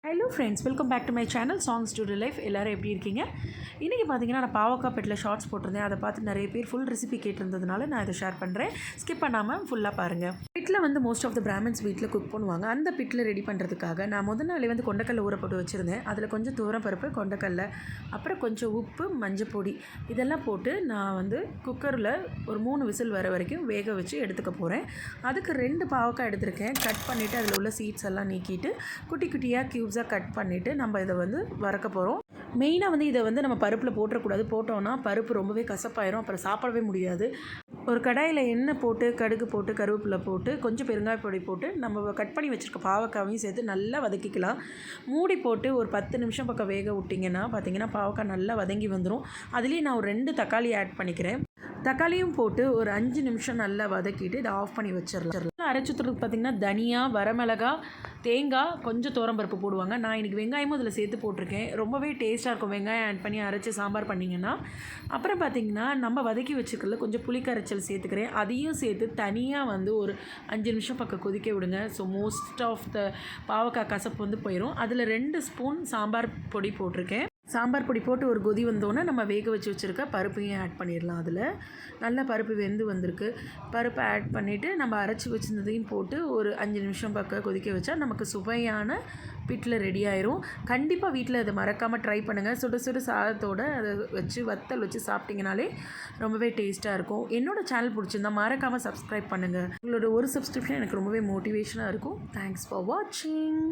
Hello friends, welcome back to my channel songs to life. எல்லோரும் எப்படி இருக்கீங்க? இன்றைக்கி பார்த்தீங்கன்னா நான் பாவக்காய் பெட்டில் ஷார்ட்ஸ் போட்டிருந்தேன். அதை பார்த்து நிறைய பேர் ஃபுல் ரெசிபி கேட்டிருந்ததுனால நான் இதை ஷேர் பண்ணுறேன். ஸ்கிப் பண்ணாமல் ஃபுல்லாக பாருங்கள். பிட்டில் வந்து மோஸ்ட் ஆஃப் த பிராமின்ஸ் வீட்டில் குக் பண்ணுவாங்க. அந்த பிட்டில் ரெடி பண்ணுறதுக்காக நான் முதல் நாளே வந்து கொண்டக்கல்ல ஊற போட்டு வச்சுருந்தேன். அதில் கொஞ்சம் பருப்பு, கொண்டக்கல்ல, அப்புறம் கொஞ்சம் உப்பு, மஞ்சள் பொடி இதெல்லாம் போட்டு நான் வந்து குக்கரில் ஒரு 3 விசில் வர வரைக்கும் வேக வச்சு எடுத்துக்க போகிறேன். அதுக்கு 2 பாவக்காய் எடுத்திருக்கேன். கட் பண்ணிவிட்டு அதில் உள்ள சீட்ஸ் எல்லாம் நீக்கிட்டு குட்டி குட்டியாக க்யூப்ஸாக கட் பண்ணிவிட்டு நம்ம இதை வந்து வறுக்க போகிறோம். மெயினாக வந்து இதை வந்து நம்ம பருப்பில் போட்டுறக்கூடாது. போட்டோன்னா பருப்பு ரொம்பவே கசப்பாயிரும், அப்புறம் சாப்பிடவே முடியாது. ஒரு கடாயில் எண்ணெய் போட்டு, கடுகு போட்டு, கருவேப்பிலை போட்டு, கொஞ்சம் பெருங்காய பொடி போட்டு நம்ம கட் பண்ணி வச்சுருக்க பாவக்காவையும் சேர்த்து நல்லா வதக்கிக்கலாம். மூடி போட்டு ஒரு 10 நிமிஷம் பக்கம் வேக விட்டிங்கன்னா பார்த்தீங்கன்னா பாவக்காய் நல்லா வதங்கி வந்துடும். அதுலேயே நான் ஒரு 2 தக்காளி ஆட் பண்ணிக்கிறேன். தக்காளியும் போட்டு ஒரு 5 நிமிஷம் நல்லா வதக்கிட்டு இதை ஆஃப் பண்ணி வச்சிடலாம். அரைச்சுத்துறதுக்கு பார்த்திங்கன்னா தனியா, வரமிளகா, தேங்காய், கொஞ்சம் துவரம்பருப்பு போடுவாங்க. நான் இன்றைக்கி வெங்காயமும் அதில் சேர்த்து போட்டிருக்கேன். ரொம்பவே டேஸ்ட்டாக இருக்கும் வெங்காயம் ஆட் பண்ணி அரைச்சி சாம்பார் பண்ணிங்கன்னா. அப்புறம் பார்த்திங்கன்னா நம்ம வதக்கி வச்சுக்கிறதுல கொஞ்சம் புளிக்கரைச்சல் சேர்த்துக்கிறேன். அதையும் சேர்த்து தனியாக வந்து ஒரு 5 நிமிஷம் பக்கம் கொதிக்க விடுங்க. ஸோ மோஸ்ட் ஆஃப் த பாவக்காய் கசப்பு வந்து போயிடும். அதில் 2 ஸ்பூன் சாம்பார் பொடி போட்டிருக்கேன். சாம்பார் பொடி போட்டு ஒரு கொதி வந்தோன்னே நம்ம வேக வச்சு வச்சுருக்க பருப்பையும் ஆட் பண்ணிடலாம். அதில் நல்லா பருப்பு வெந்து வந்திருக்கு. பருப்பை ஆட் பண்ணிவிட்டு நம்ம அரைச்சி வச்சுருந்ததையும் போட்டு ஒரு 5 நிமிஷம் பக்கம் கொதிக்க வச்சா நமக்கு சுவையான பிட்டில் ரெடி ஆயிரும். கண்டிப்பாக வீட்டில் இதை மறக்காமல் ட்ரை பண்ணுங்கள். சுட சுட சாதத்தோடு அதை வச்சு வத்தல் வச்சு சாப்பிட்டிங்கனாலே ரொம்பவே டேஸ்ட்டாக இருக்கும். என்னோடய சேனல் பிடிச்சிருந்தா மறக்காமல் சப்ஸ்கிரைப் பண்ணுங்கள். உங்களோட ஒரு சப்ஸ்கிரிப்ஷன் எனக்கு ரொம்பவே மோட்டிவேஷனாக இருக்கும். தேங்க்ஸ் ஃபார் வாட்சிங்.